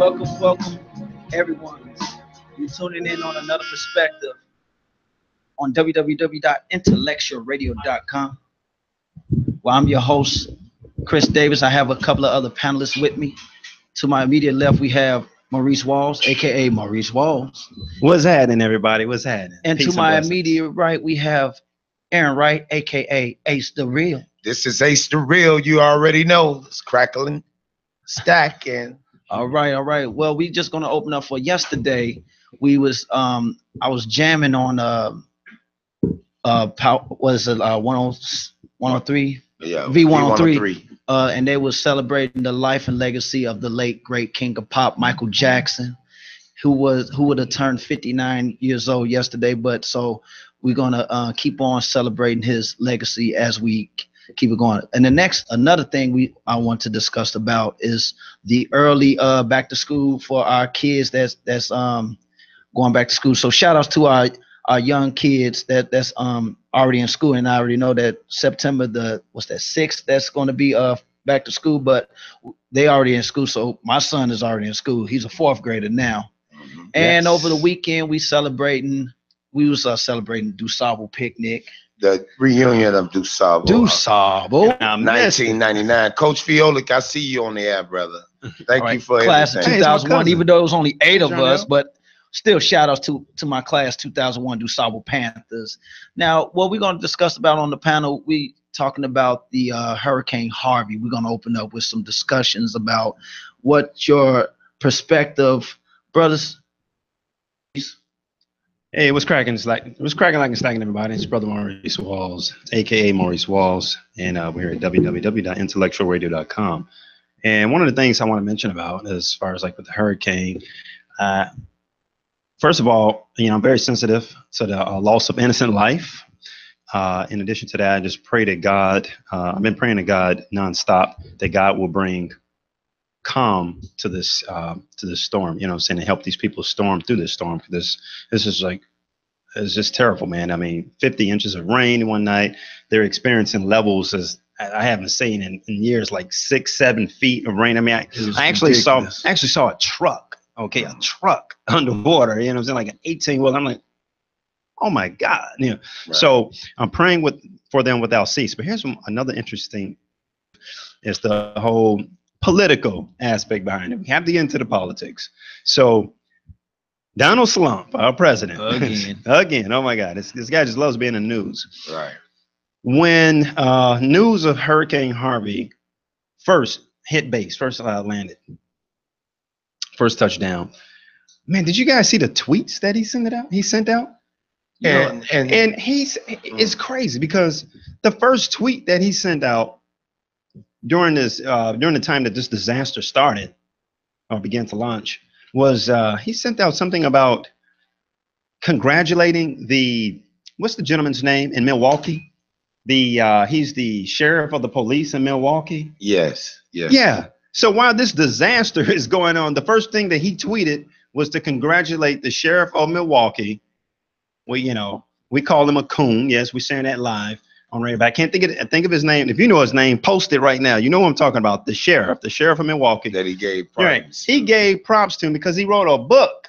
welcome, everyone. You're tuning in on another perspective on www.intellectualradio.com. Well, I'm your host, Chris Davis. I have a couple of other panelists with me. To my immediate left, we have Maurice Walls, aka Maurice Walls. What's happening, everybody? What's happening? And Peace to my blessings. immediate right, we have Aaron Wright, aka Ace the Real. This is Ace the Real. You already know. It's crackling, stacking. All right. Well, we just gonna open up for yesterday. We was I was jamming on 103 Yeah, V103. And they was celebrating the life and legacy of the late great king of pop, Michael Jackson, who would have turned 59 years old yesterday. But so we're gonna keep on celebrating his legacy as we keep it going. And another thing I want to discuss about is the early back to school for our kids that's going back to school. So shout outs to our young kids that's already in school, and I already know that September 6th that's going to be back to school, but they already in school. So my son is already in school. He's a fourth grader now. Mm-hmm. And over the weekend we was celebrating DuSable picnic. The reunion of DuSable. 1999. Coach Fiolic, I see you on the air, brother. Thank you for class of 2001, even though it was only 8 of us, but still shout outs to my class 2001 DuSable Panthers. Now, what we're going to discuss about on the panel, we talking about the Hurricane Harvey. We're going to open up with some discussions about what your perspective, brothers. Hey, what's cracking? What's cracking like and stacking, everybody? It's brother Maurice Walls, aka Maurice Walls, and we're here at www.intellectualradio.com. And one of the things I want to mention about, as far as like with the hurricane, first of all, I'm very sensitive to the loss of innocent life. In addition to that, I just pray to God. I've been praying to God nonstop that God will bring calm to this storm. You know what I'm saying, to help these people storm through this storm. Because this is like, it's just terrible, man. I mean, 50 inches of rain one night. They're experiencing levels as I haven't seen in years, like 6-7 feet of rain. I mean, I actually saw a truck. Okay, a truck underwater. You know what I'm saying, like an 18-wheeler. I'm like, oh my God. Right. So I'm praying for them without cease. But here's another interesting is the whole political aspect behind it. We have to get into the politics. So Donald Trump, our president, again. Oh my God, this guy just loves being in the news. Right. When news of Hurricane Harvey first hit base, first landed, first touchdown. Man, did you guys see the tweets that he sent out? And it's crazy because the first tweet that he sent out during the time that this disaster started or began to launch was he sent out something about congratulating what's the gentleman's name in Milwaukee? He's the sheriff of the police in Milwaukee. Yes. Yeah. So while this disaster is going on, the first thing that he tweeted was to congratulate the sheriff of Milwaukee. We call him a coon. Yes, we're saying that live on radio. But I can't think of his name. If you know his name, post it right now. You know what I'm talking about. The sheriff of Milwaukee. That he gave props. Right. He gave props to him because he wrote a book.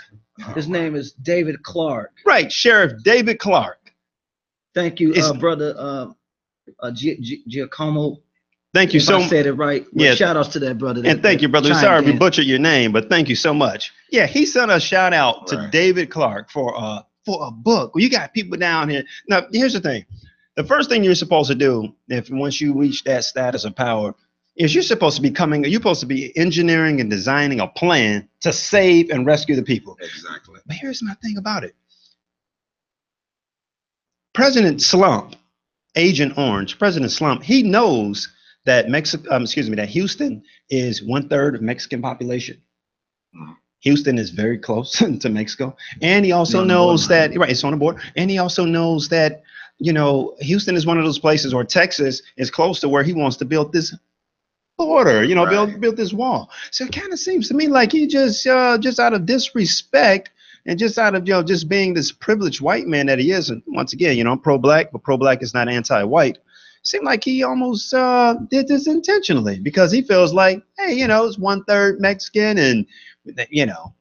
His name is David Clark. Right, Sheriff David Clark. Thank you, brother Giacomo. Thank you so much. I said it right. Well, yeah. Shout outs to that brother. And thank you, brother. Sorry if we butchered your name, but thank you so much. Yeah, he sent a shout out to David Clark for a book. Well, you got people down here. Now, here's the thing. The first thing you're supposed to do once you reach that status of power is you're supposed to be engineering and designing a plan to save and rescue the people. Exactly. But here's my thing about it. President Slump, Agent Orange, President Slump, he knows that that Houston is 1/3 of Mexican population. Mm-hmm. Houston is very close to Mexico. And he also knows that, right, it's on the border. And he also knows that, Houston is one of those places, or Texas is close to where he wants to build this border, build this wall. So it kind of seems to me like he just out of disrespect and just out of, just being this privileged white man that he is. And once again, I'm pro-black, but pro-black is not anti-white. seemed like he almost did this intentionally because he feels like, hey, you know, it's 1/3 Mexican, and you know,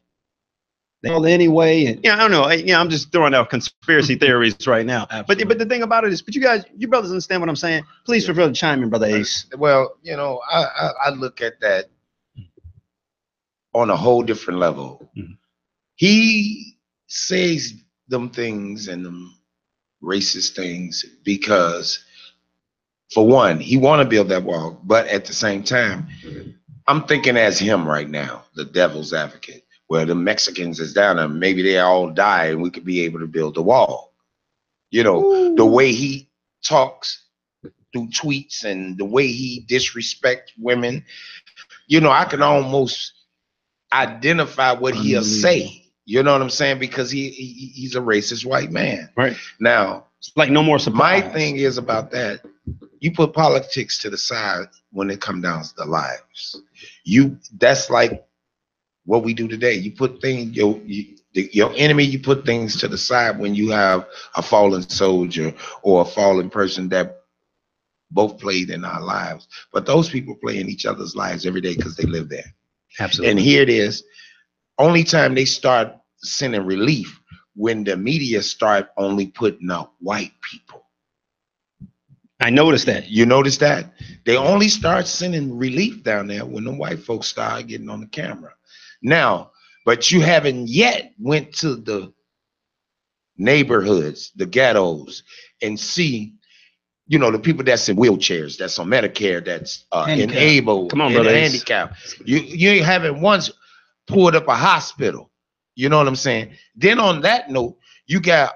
they all anyway. And yeah, I don't know. I'm just throwing out conspiracy theories right now. But the thing about it is, but you brothers understand what I'm saying? Please feel free to chime in, Brother Ace. Well, you know, I look at that on a whole different level. Mm-hmm. He says them things and them racist things because, for one, he want to build that wall, but at the same time, I'm thinking as him right now, the devil's advocate, where the Mexicans is down there, maybe they all die and we could be able to build a wall. You know, Ooh. The way he talks through tweets and the way he disrespects women, you know, I can almost identify what he'll say. You know what I'm saying? Because he's a racist white man. Right. Now, it's like no more surprise. My thing is about that. You put politics to the side when it comes down to the lives. That's like what we do today. You put things, your enemy, you put things to the side when you have a fallen soldier or a fallen person that both played in our lives. But those people play in each other's lives every day because they live there. Absolutely. And here it is. Only time they start sending relief when the media start only putting out white people. I noticed that. You notice that? They only start sending relief down there when the white folks start getting on the camera. Now, but you haven't yet went to the neighborhoods, the ghettos, and see, you know, the people that's in wheelchairs, that's on Medicare, that's enabled, come on, brother, handicap. You haven't once pulled up a hospital. You know what I'm saying? Then on that note, you got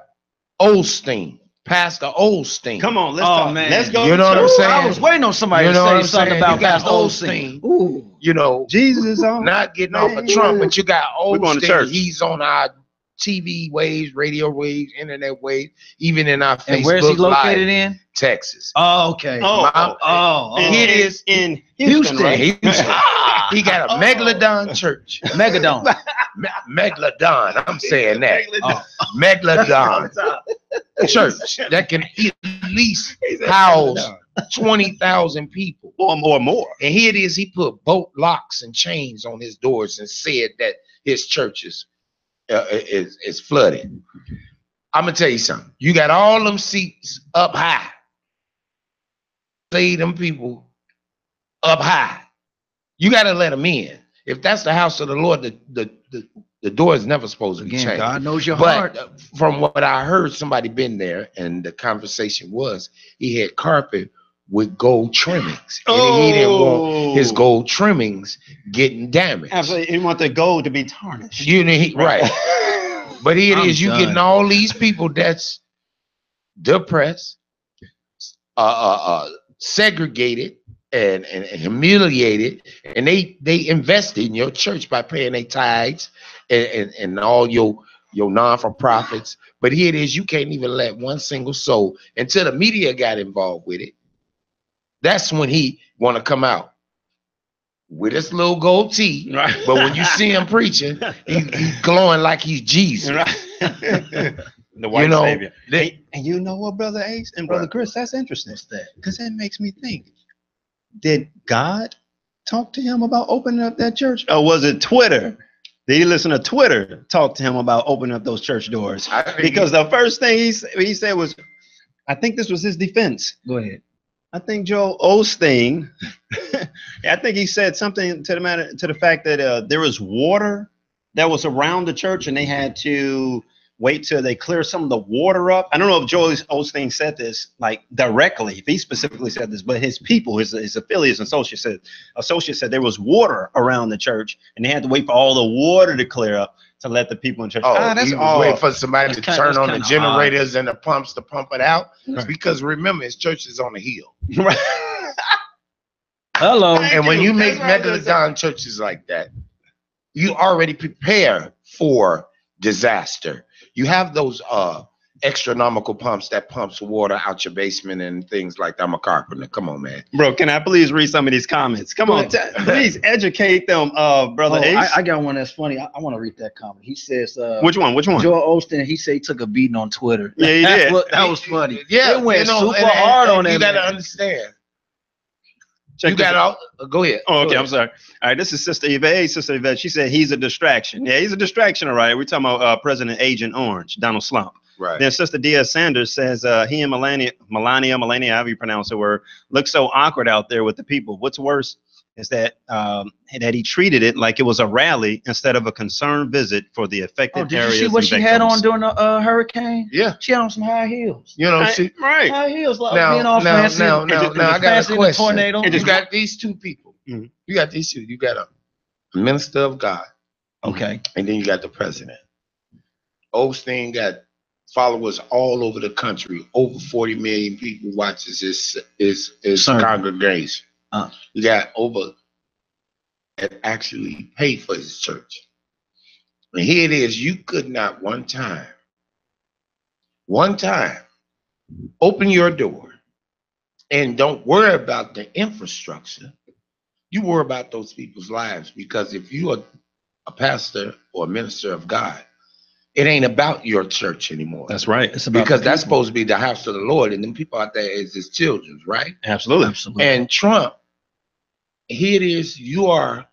Osteen, Pastor Osteen. Come on, let's talk. Man. Let's go. You know what I'm saying? I was waiting on somebody to say something about Pastor Osteen. Ooh. You know, Jesus on. Not getting off of Trump, but you got Osteen. He's on our TV waves, radio waves, internet waves, even in our Facebook. And where's he located in? Texas. Oh, okay. Here it is in Houston. Right? Houston. He got a Megalodon church. Megalodon. Megalodon. I'm saying that. Megalodon church that can at least house 20,000 people or more. And here it is. He put bolt locks and chains on his doors and said that his church is flooded. I'm gonna tell you something. You got all them seats up high. Say them people up high. You got to let them in. If that's the house of the Lord, the door is never supposed to be changed. God knows your heart. From what I heard, somebody been there, and the conversation was he had carpet with gold trimmings. And he didn't want his gold trimmings getting damaged. Absolutely. He want the gold to be tarnished. Right. But here it is, you getting all these people that's depressed, segregated, and humiliated, and they invested in your church by paying their tithes and all your non-for-profits. But here it is, you can't even let one single soul until the media got involved with it. That's when he want to come out with his little gold tee. Right. But when you see him preaching, he's glowing like he's Jesus. Right. The white savior. And you know what, Brother Ace and Brother Chris, that's interesting. Because that makes me think, did God talk to him about opening up that church? Or was it Twitter? Did he listen to Twitter talk to him about opening up those church doors? Because the first thing he said was, I think this was his defense. Go ahead. I think Joel Osteen, I think he said something to the fact that there was water that was around the church and they had to wait till they clear some of the water up. I don't know if Joel Osteen said this like directly, if he specifically said this, but his people, his affiliates and associates said there was water around the church and they had to wait for all the water to clear up to let the people in church. That's all. Wait for somebody to turn on the generators and the pumps to pump it out. Right. Because remember, his church is on a hill. Right. Hello. And when you make Megalodon churches like that, you already prepare for disaster. You have those astronomical pumps that pumps water out your basement and things like that. I'm a carpenter. Come on, man. Bro, can I please read some of these comments? Come on, please educate them, brother Ace. I got one that's funny. I want to read that comment. He says, Which one? Joel Osteen, he said he took a beating on Twitter. Yeah, he did. That was funny. Yeah, it went super hard on that. You got to man. understand. Check You got out. Go ahead. Oh, okay. Go ahead. I'm sorry. All right. This is Sister Yvette. Hey, Sister Yvette. She said he's a distraction. Yeah, he's a distraction. All right. We're talking about President Agent Orange, Donald Slump. Right. Then Sister Diaz Sanders says he and Melania, however you pronounce the word, look so awkward out there with the people. What's worse is that he treated it like it was a rally instead of a concerned visit for the affected Did areas. you see what she had on during the hurricane? Yeah. She had on some high heels. You know, right. High heels, like Now, being all fancy. now, I got a question. Tornado. You got these two people. Mhm. You got these two. You got a minister of God. Okay. And then you got the president. Osteen got followers all over the country. Over 40 million people watches his congregation. You got over that actually pay for his church. And here it is. You could not one time open your door and don't worry about the infrastructure. You worry about those people's lives, because if you are a pastor or a minister of God, it ain't about your church anymore. That's right. It's about Because that's supposed to be the house of the Lord, and them people out there is his children, right? Absolutely. Absolutely. And Trump, here it is, you are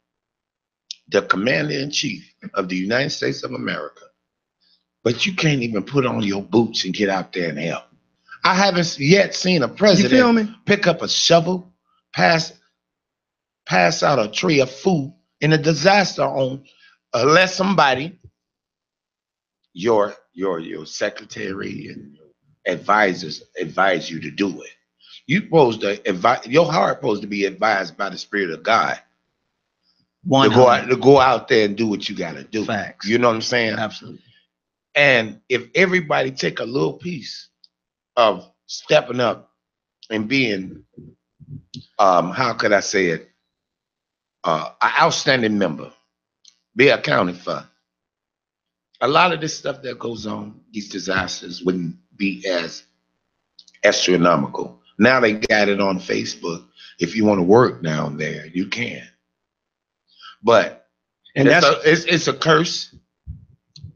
the commander-in-chief of the United States of America, but you can't even put on your boots and get out there and help. I haven't yet seen a president pick up a shovel, pass out a tray of food in a disaster on, unless somebody, your secretary and advisors advise you to do it. You supposed to advise, your heart supposed to be advised by the Spirit of God to go out there and do what you got to do. Facts. You know what I'm saying? Absolutely. And if everybody take a little piece of stepping up and being, how could I say it, an outstanding member, be accounted for, a lot of this stuff that goes on, these disasters, wouldn't be as astronomical. Now they got it on Facebook. If you want to work down there, you can. But it's a curse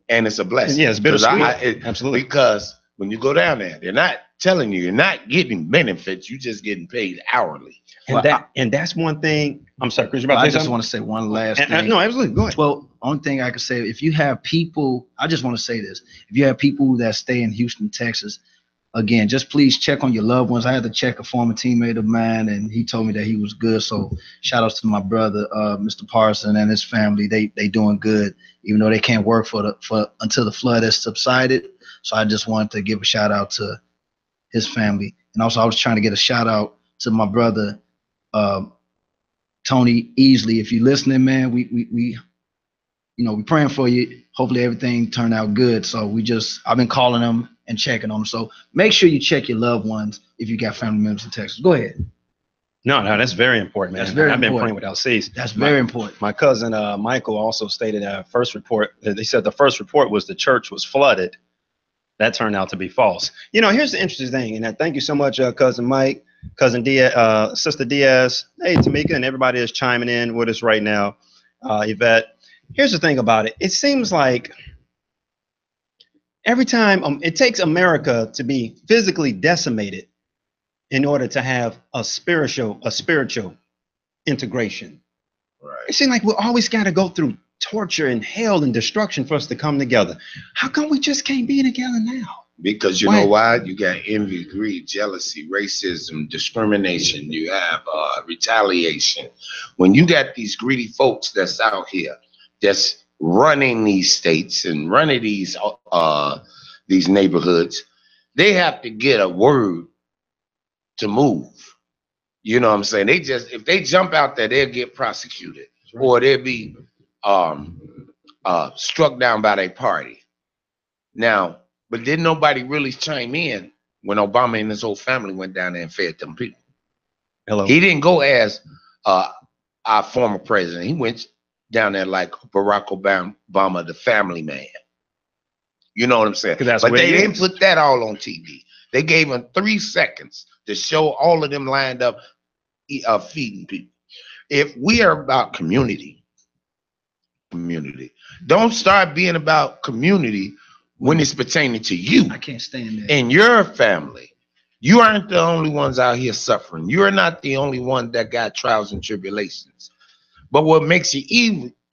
and it's a blessing. Yeah, it's bittersweet. Absolutely. Because when you go down there, they're not telling you, you're not getting benefits, you're just getting paid hourly. And that's one thing. I'm sorry, Chris, I just want to say one last thing. No, absolutely. Go ahead. Well, only thing I could say, if you have people, I just want to say this. If you have people that stay in Houston, Texas, again, just please check on your loved ones. I had to check a former teammate of mine, and he told me that he was good. So shout outs to my brother, Mr. Parson, and his family. They doing good, even though they can't work until the flood has subsided. So I just wanted to give a shout out to his family. And also I was trying to get a shout out to my brother, Tony Easley. If you're listening, man, we praying for you. Hopefully everything turned out good. So I've been calling them and checking on them. So make sure you check your loved ones if you got family members in Texas. Go ahead. No, that's very important, man. That's very I've been important. praying without cease. That's very important. My cousin Michael also stated first report. They said the first report was the church was flooded. That turned out to be false. Here's the interesting thing, and thank you so much, cousin Mike, cousin Diaz, sister Diaz, hey Tamika, and everybody is chiming in with us right now. Yvette, here's the thing about it. It seems like every time it takes America to be physically decimated in order to have a spiritual integration. Right. It seems like we always got to go through torture and hell and destruction for us to come together. How come we just can't be together now? Because you know why? You got envy, greed, jealousy, racism, discrimination. You have retaliation. When you got these greedy folks that's out here, that's running these states and running these neighborhoods, they have to get a word to move. You know what I'm saying? If they jump out there, they'll get prosecuted, or they'll be struck down by their party. Now, but didn't nobody really chime in when Obama and his whole family went down there and fed them people? Hello. He didn't go as our former president. He went down there like Barack Obama, the family man. You know what I'm saying? That's but what they it didn't is. put that all on TV. They gave them 3 seconds to show all of them lined up feeding people. If we are about community, don't start being about community when it's pertaining to you. I can't stand that. And your family. You aren't the only ones out here suffering. You're not the only one that got trials and tribulations. But what makes it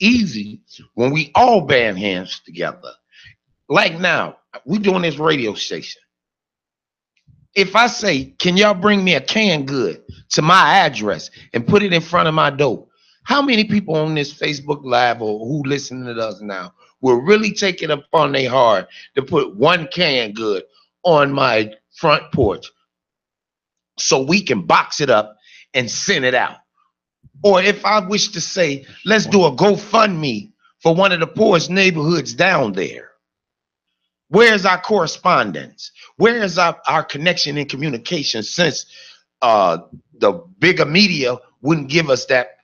easy when we all band hands together. Like now, we doing this radio station. If I say, can y'all bring me a canned good to my address and put it in front of my door? How many people on this Facebook Live or who listening to us now will really take it upon their heart to put one canned good on my front porch so we can box it up and send it out? Or if I wish to say, let's do a GoFundMe for one of the poorest neighborhoods down there. Where's our correspondence? Where is our connection and communication, since the bigger media wouldn't give us that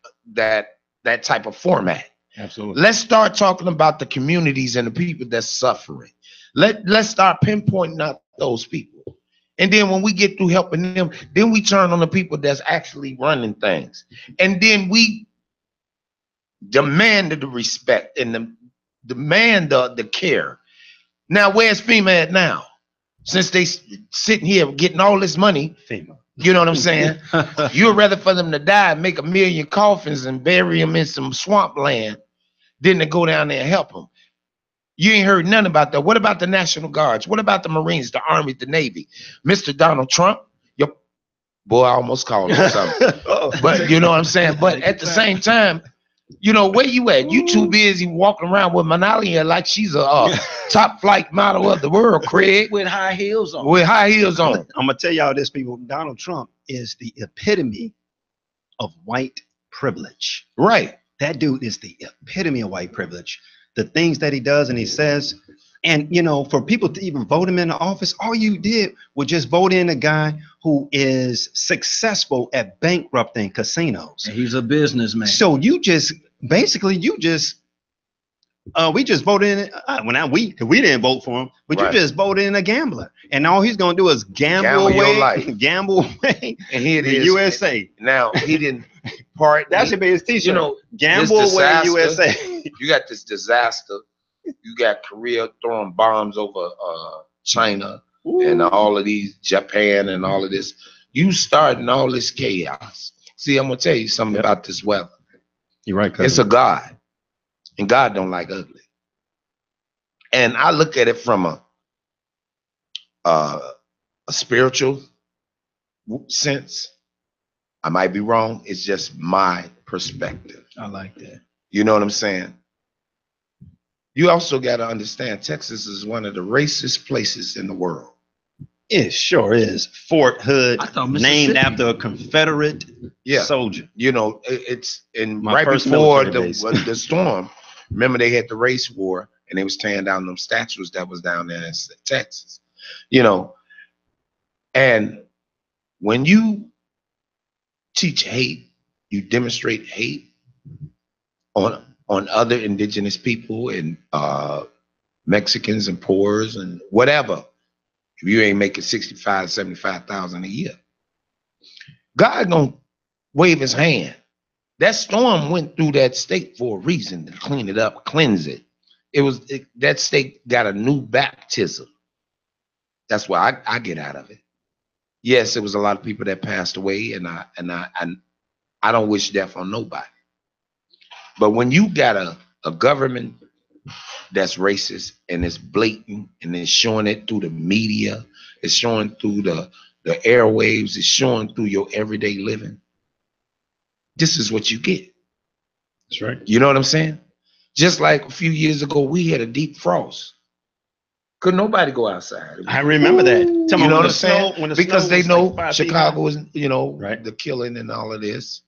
type of format? Absolutely. Let's start talking about the communities and the people that's suffering. Let's start pinpointing out those people. And then when we get through helping them, then we turn on the people that's actually running things. And then we demand the respect and demand the care. Now, where's FEMA at now? Since they sitting here getting all this money, FEMA. You know what I'm saying? You'd rather for them to die and make 1 million coffins and bury them in some swampland than to go down there and help them. You ain't heard nothing about that. What about the National Guards? What about the Marines, the Army, the Navy? Mr. Donald Trump, your boy, I almost called him something. But you know what I'm saying? But at the same time, you know, where you at? You too busy walking around with Manali like she's a top flight model of the world, Craig. With high heels on. With high heels on. I'm gonna tell y'all this, people. Donald Trump is the epitome of white privilege. Right. That dude is the epitome of white privilege. The things that he does and he says, and you know, for people to even vote him in the office, all you did was just vote in a guy who is successful at bankrupting casinos. And he's a businessman. So you just basically we just voted in. We didn't vote for him, but Right. you just voted in a gambler, and all he's gonna do is gamble your away, life. gamble away. And here it The is. USA. Now he didn't part. That should be his t-shirt. You know, gamble this away, disaster, USA. You got this disaster. You got Korea throwing bombs over China and all of these, Japan and all of this. You starting all this chaos. See, I'm gonna tell you something about this weather. You're right, cousin. It's a God, and God don't like ugly. And I look at it from a spiritual sense. I might be wrong. It's just my perspective. I like that. You know what I'm saying? You also got to understand Texas is one of the racist places in the world. It sure is. Fort Hood, I thought named Mississippi. after a Confederate Yeah. soldier. You know, it's in My right first before military base. the storm. Remember, they had the race war and they was tearing down them statues that was down there in Texas. You know, and when you teach hate, you demonstrate hate on other indigenous people and Mexicans and Poors and whatever. If you ain't making 65, 75,000 a year, God gonna wave his hand. That storm went through that state for a reason, to clean it up, cleanse it. That state got a new baptism. That's what I get out of it. Yes, it was a lot of people that passed away, and I don't wish death on nobody. But when you got a government that's racist and it's blatant and it's showing it through the media, it's showing through the airwaves, it's showing through your everyday living, this is what you get. That's right. You know what I'm saying? Just like a few years ago, we had a deep frost. Couldn't nobody go outside. I remember that. Tell me, You know when what the I'm saying? snow- when the Because snow they was know like 5 feet Chicago high. is, you know, Right. the killing and all of this,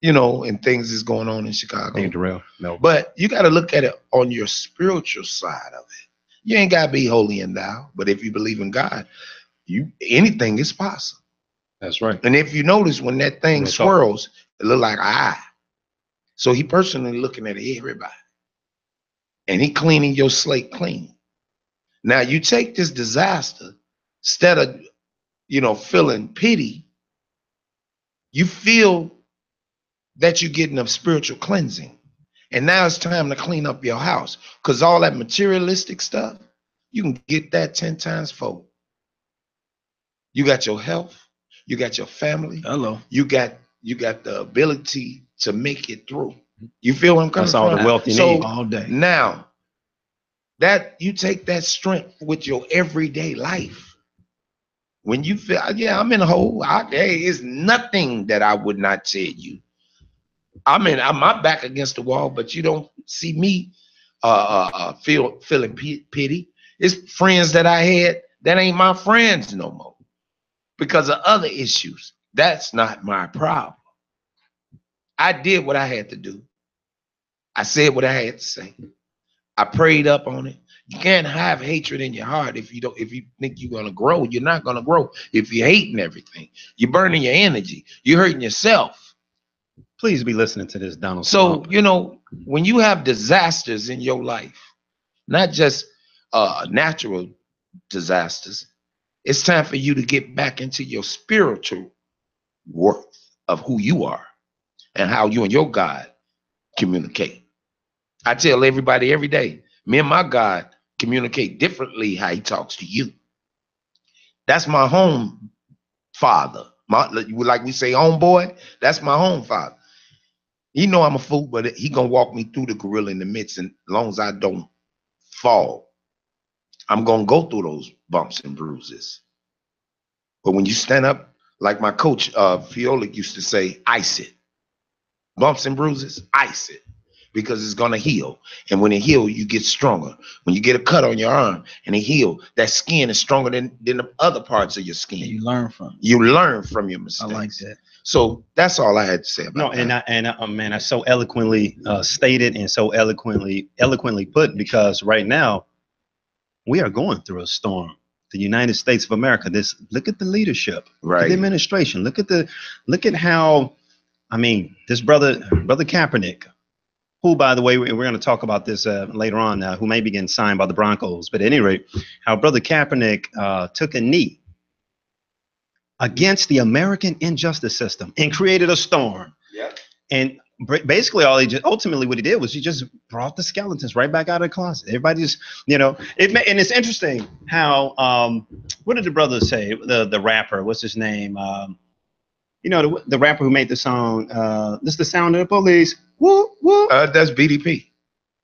you know, and things is going on in Chicago. Hey, Darrell. No. But you got to look at it on your spiritual side of it. You ain't got to be holy and thou, but if you believe in God, anything is possible. That's right. And if you notice, when that thing Real talk. swirls, it look like an eye. So he personally looking at everybody, and he cleaning your slate clean. Now you take this disaster, instead of, feeling pity, you feel that you're getting a spiritual cleansing. And now it's time to clean up your house, because all that materialistic stuff, you can get that 10 times fold. You got your health, you got your family. Hello. You got the ability to make it through. You feel what I'm coming That's all from? the wealth you So need. All day. now that you take that strength with your everyday life, when you feel, yeah, I'm in a hole, hey, it's nothing that I would not tell you. I'm my back against the wall, but you don't see me feeling pity. It's friends that I had that ain't my friends no more because of other issues. That's not my problem. I did what I had to do. I said what I had to say. I prayed up on it. You can't have hatred in your heart if you think you're gonna grow. You're not gonna grow if you're hating everything. You're burning your energy. You're hurting yourself. Please be listening to this, Donald. So, Trump. when you have disasters in your life, not just natural disasters, it's time for you to get back into your spiritual worth of who you are and how you and your God communicate. I tell everybody every day, me and my God communicate differently how he talks to you. That's my home father. Like we say, homeboy, that's my home father. He know I'm a fool, but he gonna walk me through the gorilla in the midst, and as long as I don't fall, I'm gonna go through those bumps and bruises. But when you stand up, like my coach Fiola used to say, ice it. Bumps and bruises, ice it, because it's gonna heal. And when it heals, you get stronger. When you get a cut on your arm and it heals, that skin is stronger than the other parts of your skin. And you learn from it. You learn from your mistakes. I like that. So that's all I had to say about that. Man, I so eloquently stated and so eloquently put, because right now we are going through a storm. The United States of America. Look at the leadership, Right? Look at the administration. Look at how. I mean, this brother Kaepernick, who, by the way, we're going to talk about this later on, who may be getting signed by the Broncos. But at any rate, how brother Kaepernick took a knee against the American injustice system and created a storm. Yeah. And basically, ultimately what he did was he just brought the skeletons right back out of the closet. Everybody just, and it's interesting how, what did the brother say? The rapper, what's his name? The rapper who made the song, "This is the sound of the police." Woo, woo. That's BDP.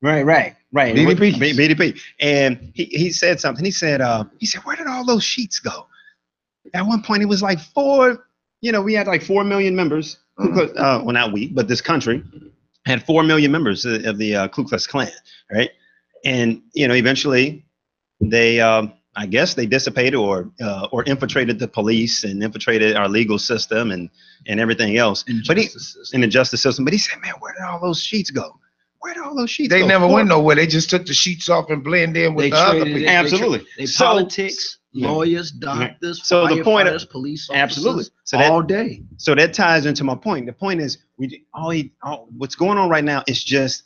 Right. BDP. And he said something. He said, where did all those sheets go? At one point, it was like we had like 4 million members. Well, not we, but this country had 4 million members of the Ku Klux Klan, right? And eventually, they, I guess, they dissipated or infiltrated the police and infiltrated our legal system and everything else. In the justice system. But he said, man, where did all those sheets go? Where did all those sheets go? They never went nowhere. They just took the sheets off and blended in with the other people. Absolutely. They politics, lawyers, doctors, so the point of police officers, absolutely. So all day. So that ties into my point. The point is, what's going on right now is just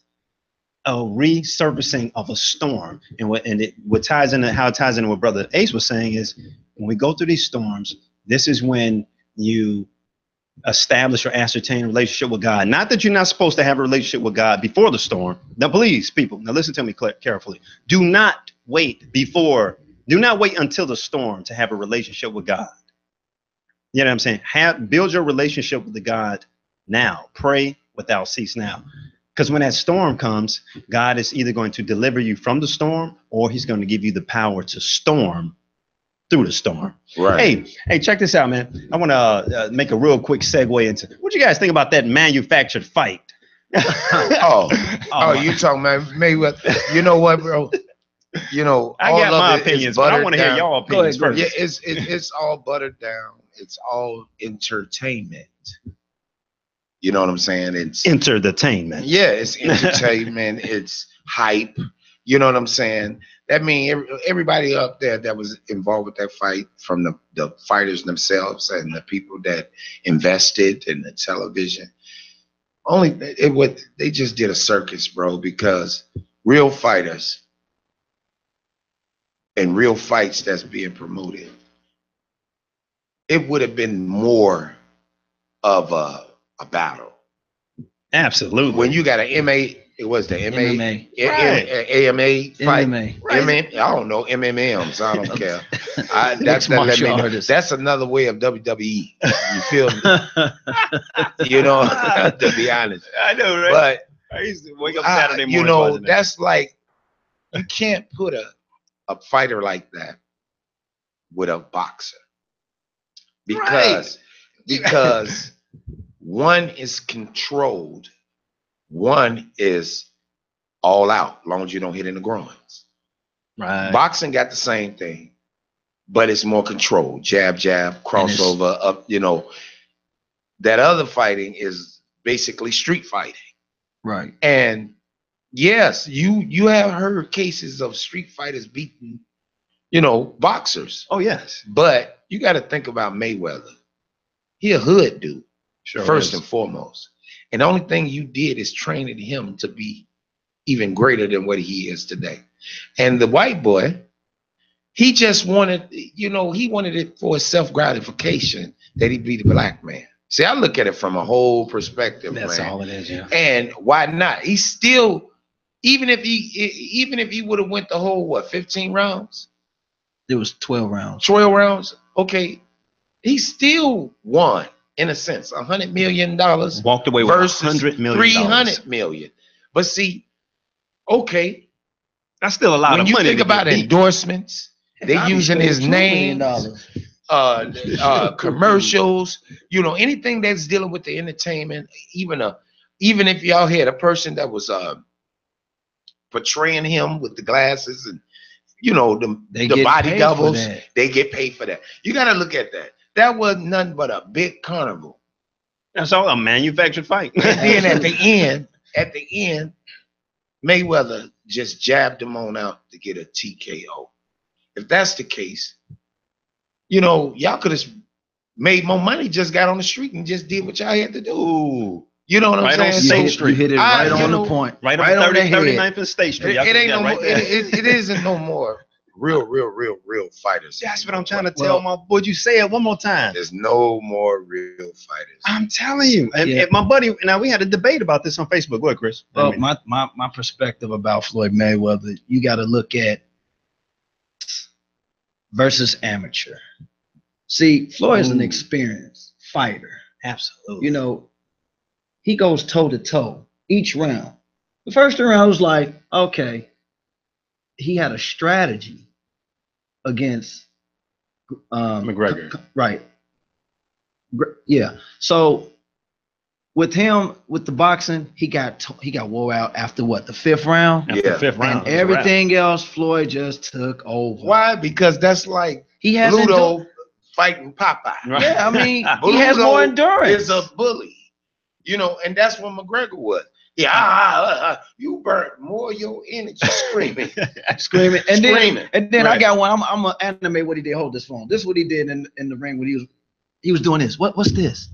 a resurfacing of a storm. And what ties into how it ties into what Brother Ace was saying is, when we go through these storms, this is when you establish or ascertain a relationship with God. Not that you're not supposed to have a relationship with God before the storm. Now, please, people, now listen to me carefully. Do not wait until the storm to have a relationship with God. You know what I'm saying? Build your relationship with the God now. Pray without cease now. Because when that storm comes, God is either going to deliver you from the storm, or he's going to give you the power to storm through the storm. Right. Hey, check this out, man. I want to make a real quick segue into what you guys think about that manufactured fight. You talking about Mayweather? You know what, bro? I got my opinions, but I want to hear y'all opinions first. Yeah, it's all buttered down. It's all entertainment. You know what I'm saying? It's entertainment. Yeah, it's entertainment. It's hype. You know what I'm saying? That means everybody up there that was involved with that fight, from the fighters themselves and the people that invested in the television, they just did a circus, bro, because real fighters and real fights that's being promoted, it would have been more of a battle. Absolutely. When you got an it was the MMA. AMA fight. MMA. I don't know, MMMs. I don't care. Artist. That's another way of WWE. You feel me? You know, to be honest. I know, right? But I used to wake up Saturday morning. You know, that's like, you can't put a fighter like that with a boxer. Because one is controlled, one is all out, as long as you don't hit in the groins. Right. Boxing got the same thing, but it's more controlled. Jab, jab, crossover, up, you know. That other fighting is basically street fighting. Right. And yes, you have heard cases of street fighters beating, you know, boxers. Oh, yes. But you got to think about Mayweather. He a hood dude, Sure first is. and foremost. And the only thing you did is training him to be even greater than what he is today. And the white boy, he just wanted, you know, he wanted it for self-gratification that he beat a black man. See, I look at it from a whole perspective, That's man. all it is, yeah. And why not? He still, even if he would have went the whole, 15 rounds? It was 12 rounds. 12 rounds? Okay. He still won, in a sense, $100 million. Walked away with versus $100 million. $300 million. But see, okay. That's still a lot when of you money. think about endorsements, they're using his name, commercials, you know, anything that's dealing with the entertainment, even if y'all had a person that was portraying him with the glasses and, you know, the body doubles, they get paid for that. You got to look at that. That was nothing but a big carnival. That's all a manufactured fight. And then at the end, Mayweather just jabbed him on out to get a TKO. If that's the case, you know, y'all could have made more money, just got on the street and just did what y'all had to do. Ooh. You know what Right I'm saying? on State Street. You hit it right on the point. Right on 39th and State Street. It ain't no right more, there. it isn't no more real fighters. That's what I'm trying to tell my boy. You say it one more time. There's no more real fighters. I'm telling you. And my buddy, now we had a debate about this on Facebook. Go ahead, Chris. Well, my perspective about Floyd Mayweather, you got to look at versus amateur. See, Floyd is an experienced fighter. Absolutely. You know, he goes toe to toe each round. The first round was like, okay, he had a strategy against McGregor. Right. Yeah. So with him, with the boxing, he got wore out after what, the fifth round? After the fifth round. And everything else, Floyd just took over. Why? Because that's like He has Ludo fighting Popeye. Right. Yeah, I mean, he has more endurance. Is a bully, you know, and that's what McGregor was. Yeah, you burnt more of your energy screaming, screaming. And then Right. I got one. I'm gonna animate what he did. Hold this phone. This is what he did in the ring when he was doing this. What's this?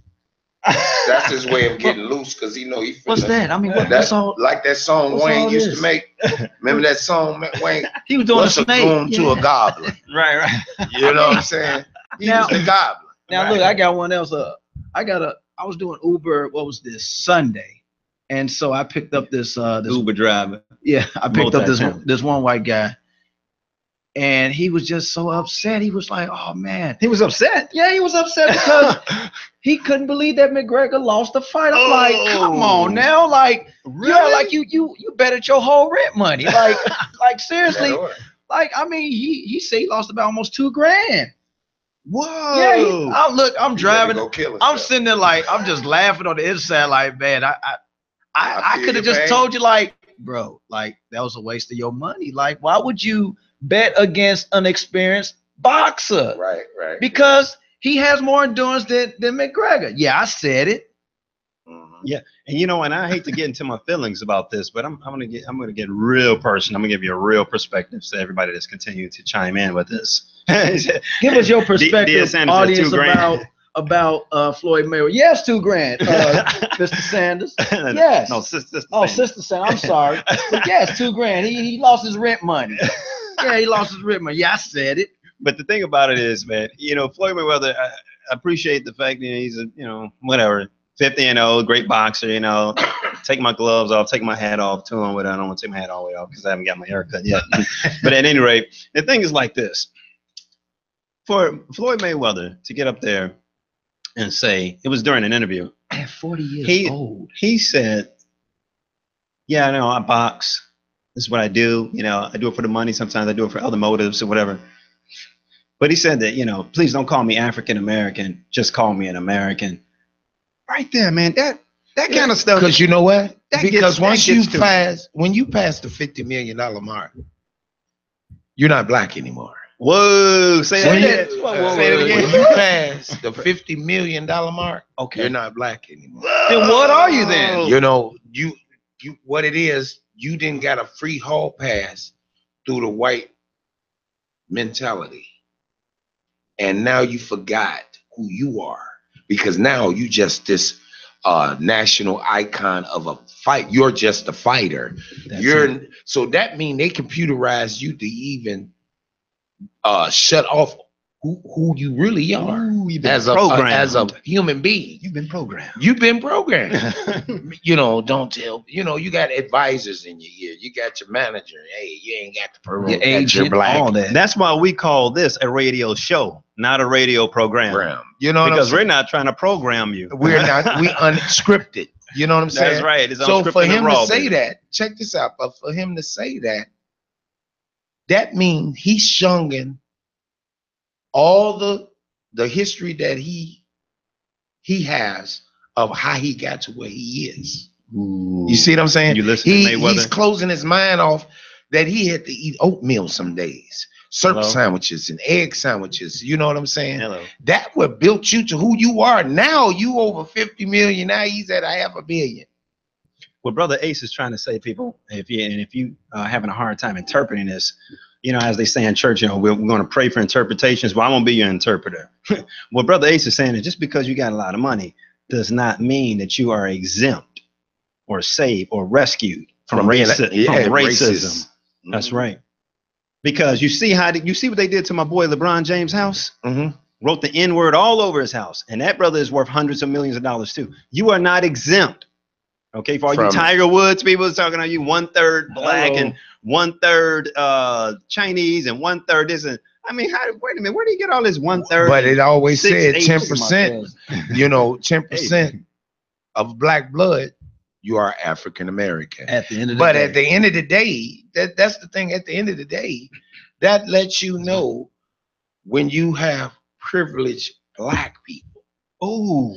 That's his way of getting loose because he know he. What's that? I mean, That's all? like that song what's Wayne all used this? to make. Remember that song Wayne? He was doing What's a snake. goon to a goblin? Right. You know what I'm saying? He was the goblin. Now look, I got one else. I was doing Uber. What was this Sunday? And so I picked up this Uber driver. Yeah, I picked up Multi-talent. this one white guy, and he was just so upset. He was like, "Oh man." He was upset. Yeah, he was upset because he couldn't believe that McGregor lost the fight. I'm like, come on now, like you betted your whole rent money, like seriously, like I mean he said he lost about almost $2,000. Whoa. Yeah, I'm driving. I'm sitting. sitting there like I'm just laughing on the inside, like man, I feel could have your just pain. told you like, bro, like that was a waste of your money. Like, why would you bet against an experienced boxer? Right. Because he has more endurance than McGregor. Yeah, I said it. Mhm. Yeah, and you know, and I hate to get into my feelings about this, but I'm gonna get real personal. I'm gonna give you a real perspective so everybody that's continuing to chime in with this. Give us your perspective, Sanders audience, $2,000. about Floyd Mayweather. Yes, $2,000, Mr. Sanders. Yes. No, sister. Oh, Sister Sanders. I'm sorry. But yes, $2,000. He lost his rent money. Yeah, he lost his rhythm. Yeah, I said it. But the thing about it is, man, you know, Floyd Mayweather, I appreciate the fact that he's a, you know, whatever, 50-0, great boxer, you know, take my gloves off, take my hat off to him, but I don't want to take my hat all the way off because I haven't got my hair cut yet. But at any rate, the thing is like this. For Floyd Mayweather to get up there and say, it was during an interview. At 40 years old. He said, yeah, I know, I box. This is what I do. You know, I do it for the money. Sometimes I do it for other motives or whatever. But he said that, you know, please don't call me African American. Just call me an American. Right there, man. That kind of stuff. Because you know what? Because once you to pass, when you pass the $50 million mark, you're not black anymore. Whoa, say that again. Say it again. When you pass the $50 million mark, okay, you're not black anymore. Then what are you then? You know, you what it is, you didn't got a free hall pass through the white mentality. And now you forgot who you are, because now you just this national icon of a fight. You're just a fighter. So that means they computerized you to even shut off who you really are. Ooh, as a human being. You've been programmed. You've been programmed. You know, don't tell. You know, you got advisors in your ear. You got your manager. Hey, you ain't got the program. Your agent, black. all that. That's why we call this a radio show, not a radio program. You know, because we're not trying to program you. We're not. We unscripted. You know what I'm saying? That's right. It's so for him to say baby. that, check this out. But for him to say that, that means he's shunging all the history that he has of how he got to where he is. Ooh. You see what I'm saying? You listen to Mayweather? He's closing his mind off that he had to eat oatmeal some days, syrup sandwiches and egg sandwiches. You know what I'm saying? Hello. That what built you to who you are. Now you over 50 million. Now he's at $500 million. What Brother Ace is trying to say, people, if you having a hard time interpreting this, you know, as they say in church, you know, we're going to pray for interpretations. Well, I won't be your interpreter. What Brother Ace is saying is just because you got a lot of money does not mean that you are exempt or saved or rescued from racism. That's right. Because you see what they did to my boy LeBron James' house? Mm-hmm. Wrote the N-word all over his house. And that brother is worth hundreds of millions of dollars too. You are not exempt. Okay, for all you Tiger Woods people talking about you 1/3 black and 1/3 Chinese and 1/3 this, and I mean, wait a minute, where do you get all this 1/3? But it always said 10%. You know, 10% of black blood, you are African American. At the end of the but day. at the end of the day, that's the thing. At the end of the day, that lets you know when you have privileged black people. Oh,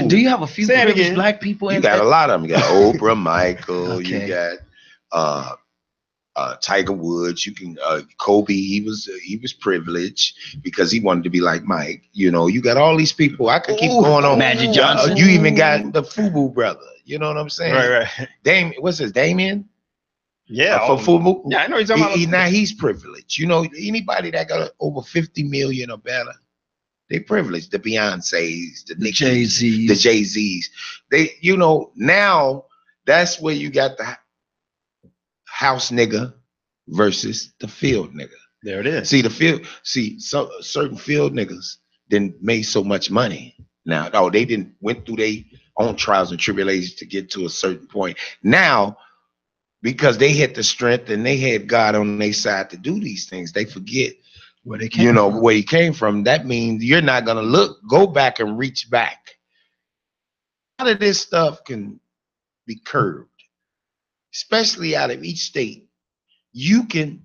do you have a few privileged black people? You got a lot of them. You got Oprah, Michael. Okay. You got Tiger Woods. You can Kobe. He was privileged because he wanted to be like Mike. You know, you got all these people. I could keep going on. Magic Johnson. You even got the Fubu brother. You know what I'm saying? Right. What's his Damien? Yeah, for Fubu. Yeah, I know he's talking about. Now he's privileged. You know, anybody that got over 50 million or better, they privileged. The Beyoncés, the Jay-Z's. The Jay-Z's. They, you know, now that's where you got the house nigga versus the field nigga. There it is. So certain field niggas didn't make so much money. Now, they didn't went through their own trials and tribulations to get to a certain point. Now, because they had the strength and they had God on their side to do these things, they forget where they came from. Where he came from. That means you're not gonna go back and reach back. A lot of this stuff can be curbed, especially out of each state. You can,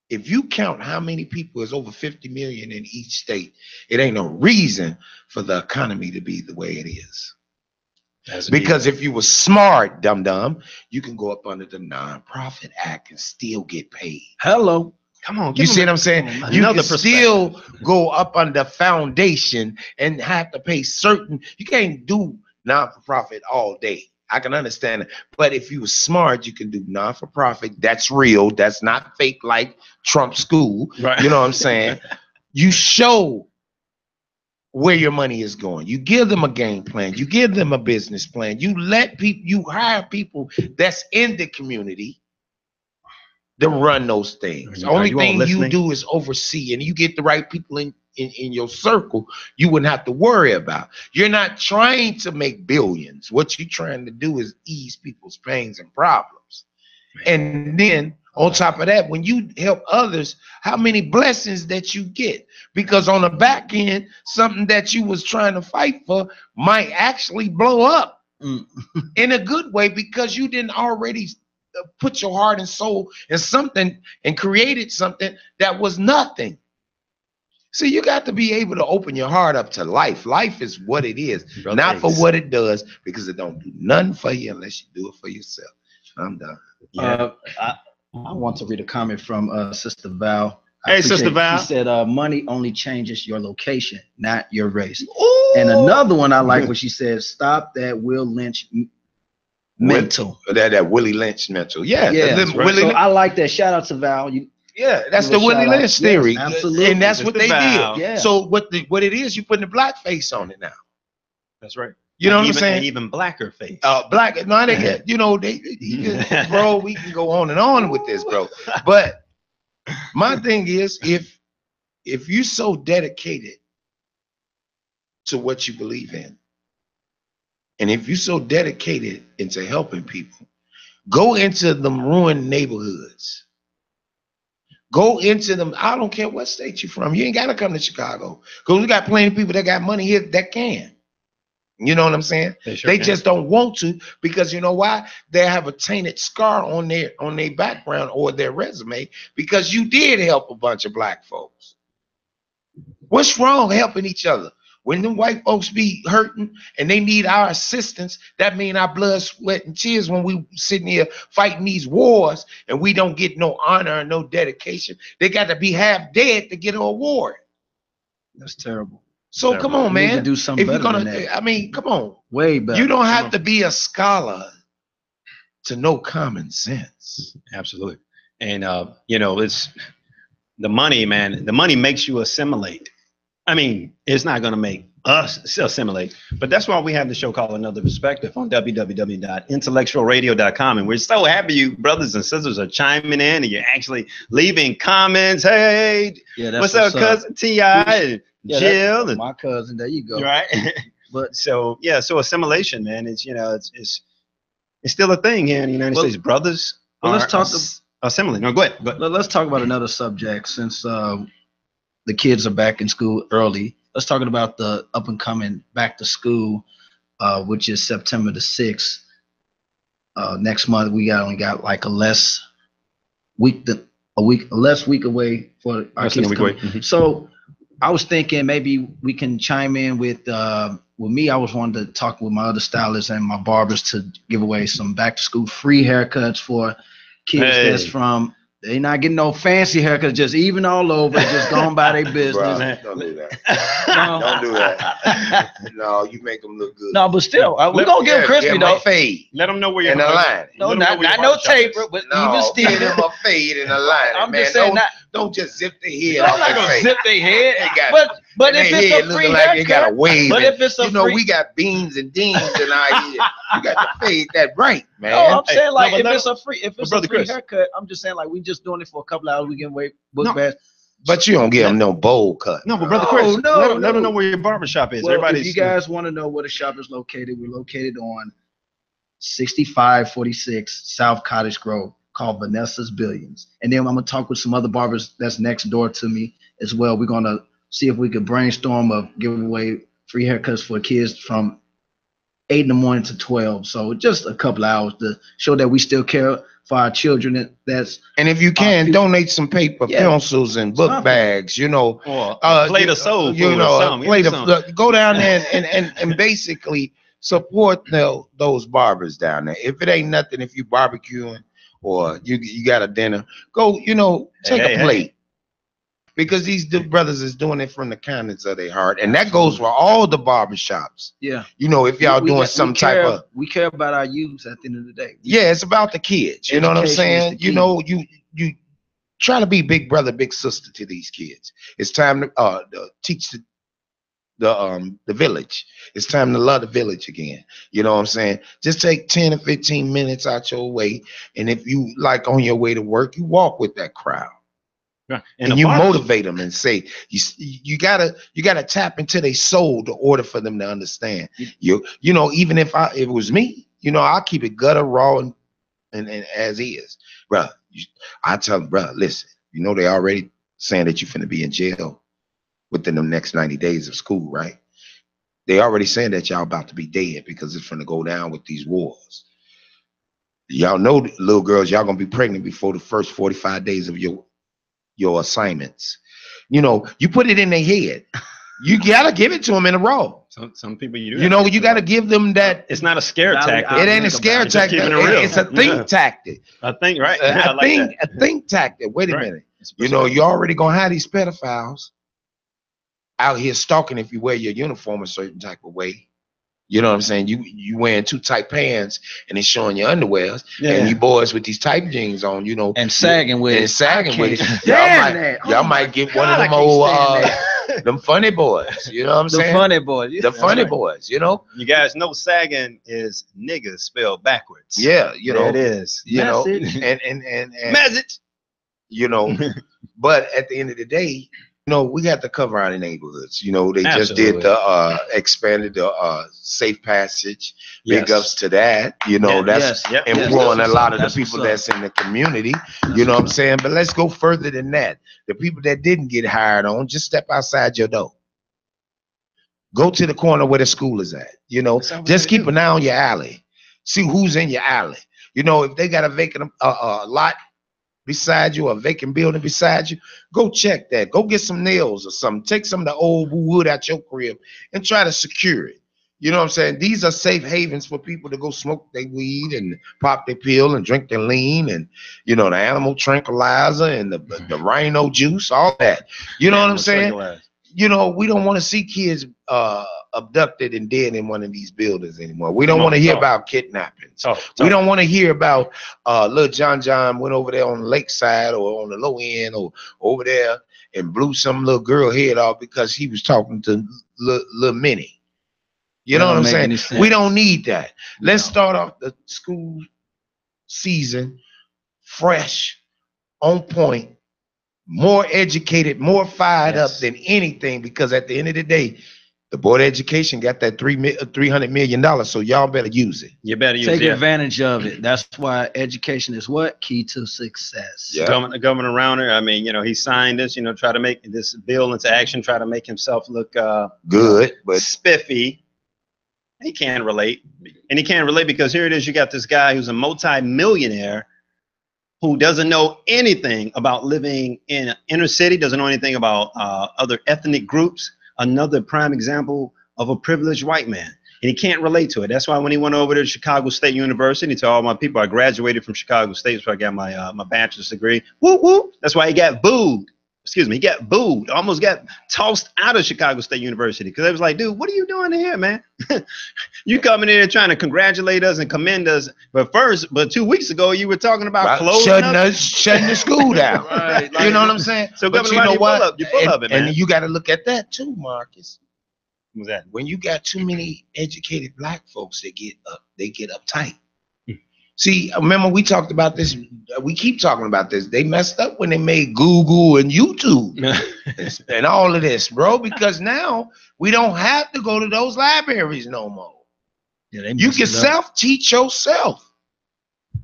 if you count how many people is over 50 million in each state, it ain't no reason for the economy to be the way it is. Because if you were smart, dum-dum, you can go up under the Nonprofit Act and still get paid. Hello. Come on. You see what I'm saying? You can still go up under foundation and have to pay certain. You can't do non-for-profit all day. I can understand it. But if you were smart, you can do non-for-profit. That's real. That's not fake like Trump school. Right. You know what I'm saying? You show where your money is going. You give them a game plan. You give them a business plan. You let people, you hire people that's in the community to run those things. The Are only you all thing you listening? do is oversee, and you get the right people in your circle, you wouldn't have to worry about. You're not trying to make billions. What you're trying to do is ease people's pains and problems. And then on top of that, when you help others, how many blessings that you get? Because on the back end, something that you was trying to fight for might actually blow up in a good way, because you didn't already put your heart and soul in something and created something that was nothing. See, you got to be able to open your heart up to life. Life is what it is, not for what it does, because it don't do nothing for you unless you do it for yourself. I'm done. Yeah. I want to read a comment from Sister Val. Hey, Sister Val. She said, money only changes your location, not your race. Ooh. And another one I like what she said, stop that Will Lynch mental. That Willie Lynch mental. Yeah. Right. So I like that. Shout out to Val. That's the Willie Lynch theory. Yes, absolutely. And that's what they did. Yeah. So what it is, you putting the black face on it now. That's right. You know what I'm saying? Even blacker face. Black. No, they get, bro, we can go on and on with this, bro. But my thing is, if you're so dedicated to what you believe in, and if you're so dedicated into helping people, go into them ruined neighborhoods. Go into them. I don't care what state you're from. You ain't got to come to Chicago, because we got plenty of people that got money here that can. You know what I'm saying? They just don't want to, because you know why? They have a tainted scar on their background or their resume, because you did help a bunch of black folks. What's wrong helping each other? When them white folks be hurting and they need our assistance, that mean our blood, sweat, and tears when we sitting here fighting these wars and we don't get no honor and no dedication. They got to be half dead to get an award. That's terrible. So come on, man. You need to do something better than that. I mean, come on. Way better. You don't have to be a scholar to know common sense. Absolutely. And it's the money, man. The money makes you assimilate. I mean, it's not going to make us assimilate, but that's why we have the show called Another Perspective on www.intellectualradio.com. And we're so happy you brothers and sisters are chiming in and you're actually leaving comments. Hey, what's up, cousin T.I. and Jill? And my cousin, there you go. Right. But so assimilation, man, it's still a thing here in the United States. Brothers let's talk assimilating. No, go ahead. Let's talk about another subject, since the kids are back in school early. Let's talk about the up and coming back to school, which is September the 6th. Next month we only got like a less week away for our kids to come. So I was thinking maybe we can chime in with me. I was wanting to talk with my other stylists and my barbers to give away some back to school free haircuts for kids that's from. They not getting no fancy haircuts, just even all over, just going by their business. Bro, don't do that. Don't do that. No, you make them look good. No, but still, we're going to give them crispy, though. Fade. Let them know where you're in the line. No, not no taper, but even still. Give them a fade in the line. I'm just saying, don't just zip their head. I'm not going to zip their head. But if it's a free haircut, you got a wave. But if it's a free, we got beans and deans in our ear. You got to fade that right, man. No, I'm saying like if it's a free haircut, I'm just saying like we just doing it for a couple hours. We can wait book back. But you don't give them no bowl cut. No, but brother Chris, let them know where your barbershop is. Well, if you guys want to know where the shop is located, we're located on 6546 South Cottage Grove, called Vanessa's Billions. And then I'm gonna talk with some other barbers that's next door to me as well. We're gonna see if we could brainstorm of giving away free haircuts for kids from 8 in the morning to 12. So just a couple hours to show that we still care for our children. And if you can donate some paper, pencils, and book bags, or plate of soap, go down there and basically support those barbers down there. If it ain't nothing, if you barbecuing or you got a dinner, go, take a plate. Because these brothers is doing it from the kindness of their heart. And that goes for all the barbershops. Yeah. If y'all doing some type of... We care about our youth at the end of the day. Yeah, it's about the kids. You know what I'm saying? You try to be big brother, big sister to these kids. It's time to teach the village. It's time to love the village again. You know what I'm saying? Just take 10 or 15 minutes out your way, and if you like on your way to work, you walk with that crowd. Right. And you motivate them and say you gotta tap into their soul to order for them to understand. You know, even if it was me, you know, I'll keep it gutter raw and as is, bruh. I tell them, bruh, listen, you know they already saying that you're finna be in jail within the next 90 days of school, right? They already saying that y'all about to be dead because it's finna go down with these wars. Y'all know, little girls, y'all gonna be pregnant before the first 45 days of your assignments. You know, you put it in their head. You gotta give it to them in a row. Some people you do. You know, you gotta give them that. It's not a scare tactic. It ain't a scare tactic. It's a think tactic. I think right. A think tactic. Wait a minute. You know, you already gonna have these pedophiles out here stalking if you wear your uniform a certain type of way. You know what I'm saying? You wearing too tight pants and it's showing your underwears, and you boys with these tight jeans on, you know, and sagging with it. Y'all might get one of them old them funny boys. You know what I'm saying? The funny boys. The funny boys. You know. You guys know sagging is niggas spelled backwards. Yeah, you know it is. You know, and message. You know, but at the end of the day, you know, we got to cover our neighborhoods. You know, they just did the expanded the safe passage. Big ups to that. You know, that's employing a lot of the people that's in the community. You know what I'm saying? But let's go further than that. The people that didn't get hired on, just step outside your door. Go to the corner where the school is at. You know, just keep an eye on your alley. See who's in your alley. You know, if they got a vacant lot beside you, a vacant building beside you, go check that. Go get some nails or something. Take some of the old wood out your crib and try to secure it. You know what I'm saying? These are safe havens for people to go smoke their weed and pop their pill and drink their lean and, you know, the animal tranquilizer and the rhino juice, all that. You know what I'm saying? You know, we don't want to see kids abducted and dead in one of these buildings anymore. We don't want to hear about kidnappings. We don't want to hear about little John went over there on the lakeside or on the low end or over there and blew some little girl head off because he was talking to little Minnie. You know what I'm saying? We don't need that. Let's start off the school season fresh, on point, more educated, more fired up than anything, because at the end of the day, the Board of Education got that $300 million, so y'all better use it. You better use it. Take advantage of it. That's why education is what? Key to success. Yeah. Governor Rauner, I mean, you know, he signed this, you know, try to make this bill into action, try to make himself look good, but spiffy. He can't relate. And he can't relate because here it is, you got this guy who's a multi-millionaire who doesn't know anything about living in an inner city, doesn't know anything about other ethnic groups. Another prime example of a privileged white man. And he can't relate to it. That's why when he went over to Chicago State University, to all my people, I graduated from Chicago State, so I got my bachelor's degree. Woo woo. That's why he got booed. Excuse me, he got booed. Almost got tossed out of Chicago State University because they was like, dude, what are you doing here, man? You coming in here trying to congratulate us and commend us. But 2 weeks ago, you were talking about shutting the school down. Right, you know what I'm saying? So, but you know what? You pull up it, man. And you got to look at that too, Marcus. What's that? When you got too many educated black folks that get uptight. See, remember we talked about this. We keep talking about this. They messed up when they made Google and YouTube and all of this, bro, because now we don't have to go to those libraries no more. Yeah, you can self-teach yourself,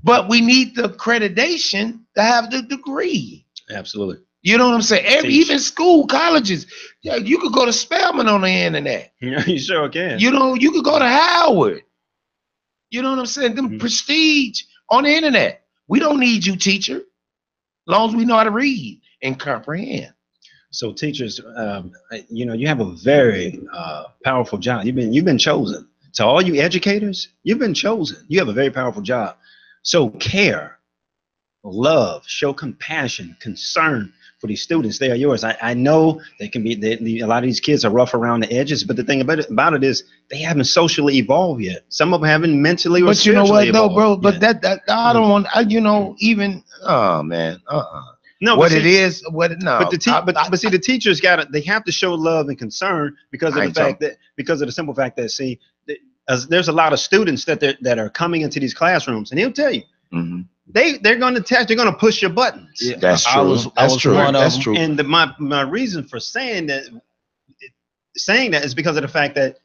but we need the accreditation to have the degree. Absolutely. You know what I'm saying? Even school, colleges, you could go to Spelman on the internet. Yeah, you sure can. You know, you could go to Howard. You know what I'm saying? Them prestige on the internet. We don't need you, teacher, as long as we know how to read and comprehend. So teachers, you know, you have a very powerful job. You've been chosen. To all you educators, you've been chosen. You have a very powerful job. So care, love, show compassion, concern for these students. They are yours. I know they can be, a lot of these kids are rough around the edges, but the thing about it is they haven't socially evolved yet. Some of them haven't mentally or spiritually evolved. But you know what though, bro, but that I don't want, you know, even, oh man, No, what but it see, is, what it, no. but see, the teachers they have to show love and concern because of the simple fact that as there's a lot of students that are coming into these classrooms, and he'll tell you they're going to test, they're going to push your buttons. Yeah, that's true. That's true. That's true. And my reason for saying that is because of the fact that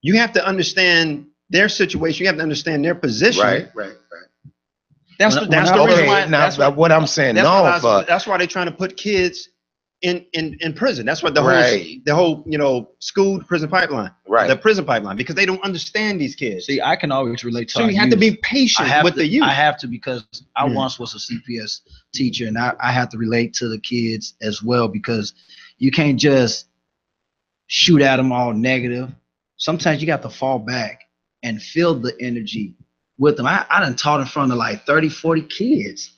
you have to understand their situation, you have to understand their position. Right. That's the reason why. Now, what I'm saying, that's why they're trying to put kids in prison. That's what the whole school to prison pipeline, the prison pipeline, because they don't understand these kids. See, I can always relate to. So you have to be patient with the youth. I have to, because I once was a CPS teacher, and I have to relate to the kids as well, because you can't just shoot at them all negative. Sometimes you got to fall back and feel the energy with them. I done taught in front of like 30, 40 kids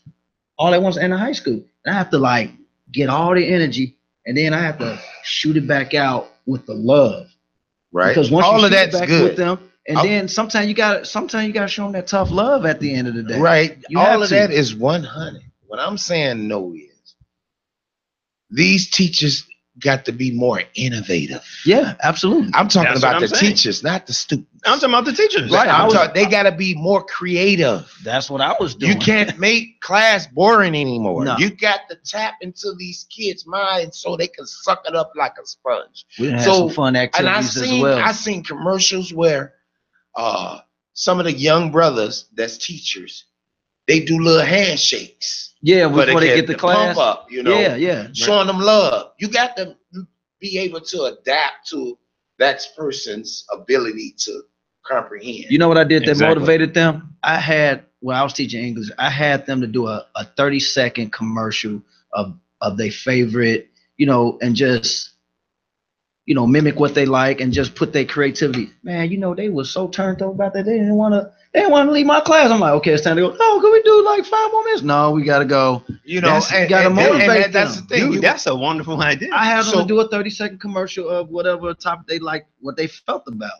all at once in the high school. And I have to like get all the energy, and then I have to shoot it back out with the love. Right. Because once all you of that's back good with them, and then sometimes you gotta show them that tough love at the end of the day. Right. All of that is 100. What I'm saying is these teachers got to be more innovative. Yeah, absolutely. I'm talking about the teachers, not the students. I'm talking about the teachers. Right. They got to be more creative. That's what I was doing. You can't make class boring anymore. No. You got to tap into these kids' minds so they can suck it up like a sponge. We had some fun activities as well. I seen commercials where some of the young brothers that's teachers, they do little handshakes. Yeah, before they get the class. Pump up, showing them love. You got to be able to adapt to that person's ability to comprehend. You know what I did that motivated them? I was teaching English, I had them to do a 30-second commercial of their favorite, and just, mimic what they like and just put their creativity. Man, they were so turned up about that. They didn't want to leave my class. I'm like, okay, it's time to go. No, can we do like 5 more minutes? No, we got to go. You got to motivate them. That's the thing. Dude, that's a wonderful idea. I had them to do a 30-second commercial of whatever topic they like, what they felt about.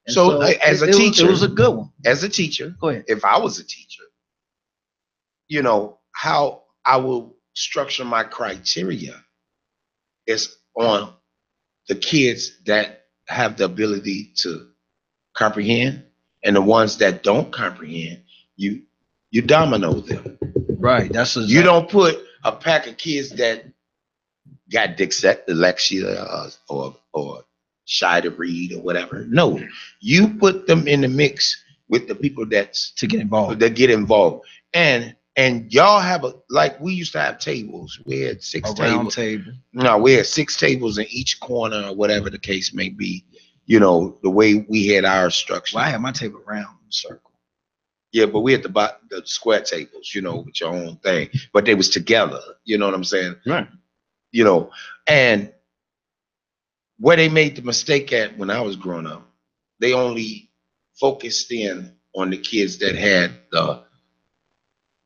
And so as a teacher, it was a good one. As a teacher, go ahead. If I was a teacher, how I will structure my criteria is on the kids that have the ability to comprehend, and the ones that don't comprehend, you domino them. Right. You don't put a pack of kids that got dyslexia or shy to read or whatever. No, you put them in the mix with the people that get involved. And y'all have we used to have tables. We had 6 tables. Table. No, we had 6 tables in each corner or whatever the case may be. The way we had our structure. Well, I had my table round in a circle. Yeah, but we had the square tables, with your own thing. But they was together. You know what I'm saying? Right. And where they made the mistake at when I was growing up, they only focused in on the kids that had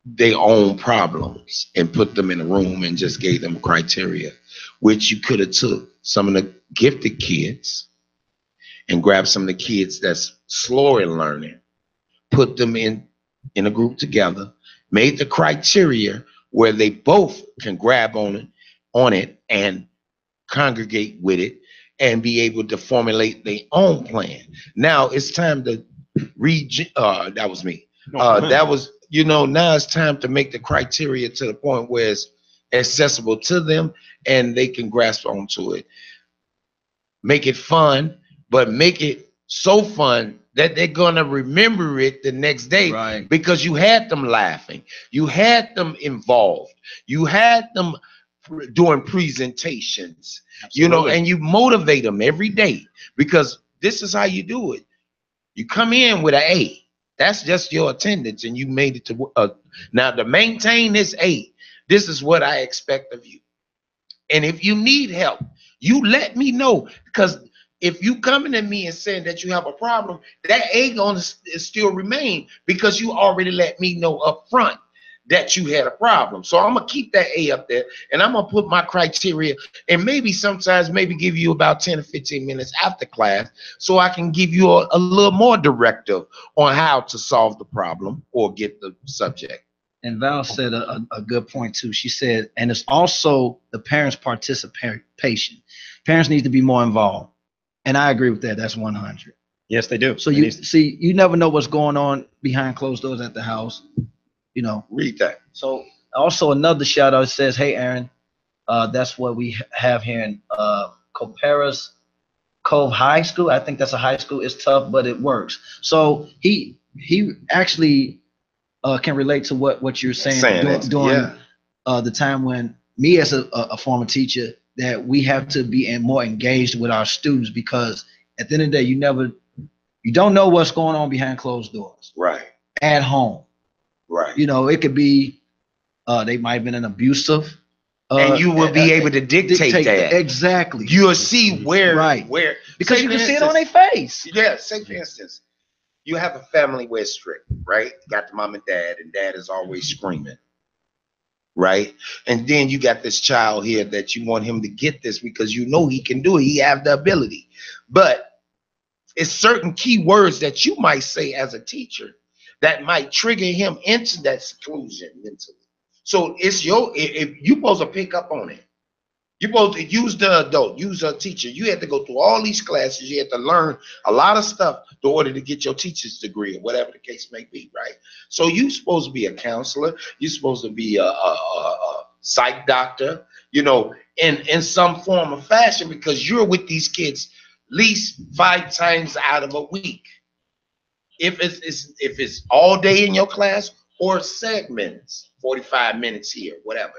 their own problems and put them in a room and just gave them criteria, which you could have took some of the gifted kids and grab some of the kids that's slower in learning, put them in a group together, made the criteria where they both can grab on it and congregate with it and be able to formulate their own plan. Now it's time to that was me. That was, now it's time to make the criteria to the point where it's accessible to them and they can grasp onto it. Make it fun, but make it so fun that they're going to remember it the next day. Right. Because you had them laughing. You had them involved. You had them doing presentations. Absolutely. And you motivate them every day, because this is how you do it. You come in with an A. That's just your attendance, and you made it to now to maintain this A. This is what I expect of you. And if you need help, you let me know, because if you coming at me and saying that you have a problem, that A gonna still remain, because you already let me know up front that you had a problem. So I'm gonna keep that A up there, and I'm gonna put my criteria, and sometimes give you about 10 or 15 minutes after class, so I can give you a little more directive on how to solve the problem or get the subject And Val said a good point too. She said, and it's also the parents' participation. Parents need to be more involved. And I agree with that. That's 100. Yes, they do. So you see, you never know what's going on behind closed doors at the house. You know. Read that. So also another shout out says, hey Aaron, that's what we have here in Coparas Cove High School. I think that's a high school. It's tough, but it works. So he actually can relate to what you're saying during the time when me as a former teacher, that we have to be more engaged with our students, because at the end of the day, you don't know what's going on behind closed doors. Right. At home. Right. You know, it could be they might have been an abusive. And you will be able to dictate that. Exactly. You'll see where because you can see it on their face. Yeah. Say for instance, you have a family where it's strict, right? You got the mom and dad is always screaming, right? And then you got this child here that you want him to get this because you know he can do it. He have the ability. But it's certain key words that you might say as a teacher that might trigger him into that seclusion mentally. So it's if you're supposed to pick up on it. You're supposed to use the adult, use a teacher. You had to go through all these classes. You had to learn a lot of stuff in order to get your teacher's degree or whatever the case may be, right? So you're supposed to be a counselor. You're supposed to be a psych doctor, you know, in some form or fashion, because you're with these kids at least 5 times out of a week. If it's all day in your class or segments, 45 minutes here, whatever.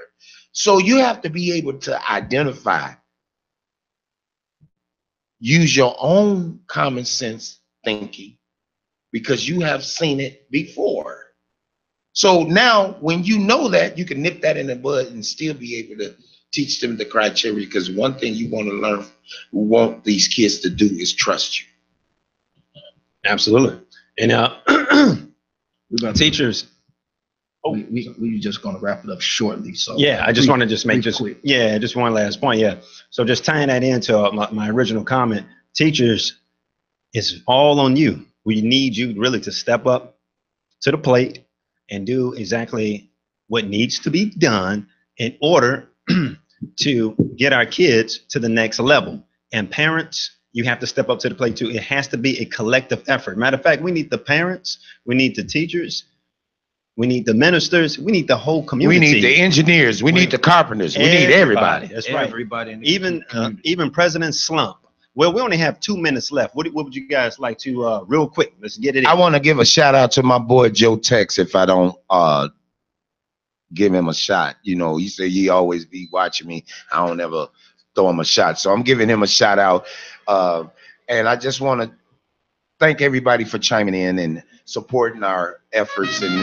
So you have to be able to identify, use your own common sense thinking, because you have seen it before. So now when you know that, you can nip that in the bud and still be able to teach them the criteria, because one thing you want to learn, we want these kids to do is trust you. Absolutely. And teachers. We just going to wrap it up shortly. So yeah, I just want to just make just one last point. Yeah. So just tying that into my original comment, teachers, it's all on you. We need you really to step up to the plate and do exactly what needs to be done in order to get our kids to the next level. And parents, you have to step up to the plate too. It has to be a collective effort. Matter of fact, we need the parents, we need the teachers, we need the ministers. We need the whole community. We need the engineers. We need the carpenters. We need everybody. That's right. Everybody. Even President Slump. Well, we only have 2 minutes left. What would you guys like to, real quick, let's get it in. I want to give a shout out to my boy Joe Tex. If I don't give him a shot, you know, he said he always be watching me. I don't ever throw him a shot. So I'm giving him a shout out. And I just want to thank everybody for chiming in and supporting our efforts in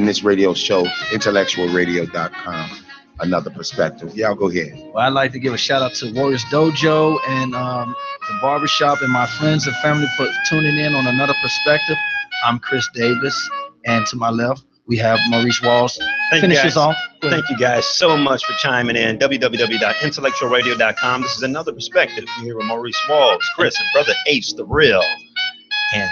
this radio show, IntellectualRadio.com. Another perspective. Y'all go ahead. Well, I'd like to give a shout out to Warriors Dojo and the barbershop and my friends and family for tuning in on Another Perspective. I'm Chris Davis, and to my left we have Maurice Walls. Finish this off. Thank you guys so much for chiming in. www.intellectualradio.com. This is Another Perspective. You're here with Maurice Walls, Chris, and Brother H, the Real. And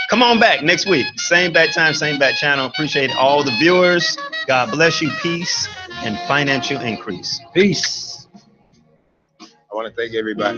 come on back next week. Same bat time, same bat channel. Appreciate all the viewers. God bless you. Peace and financial increase. Peace. I want to thank everybody.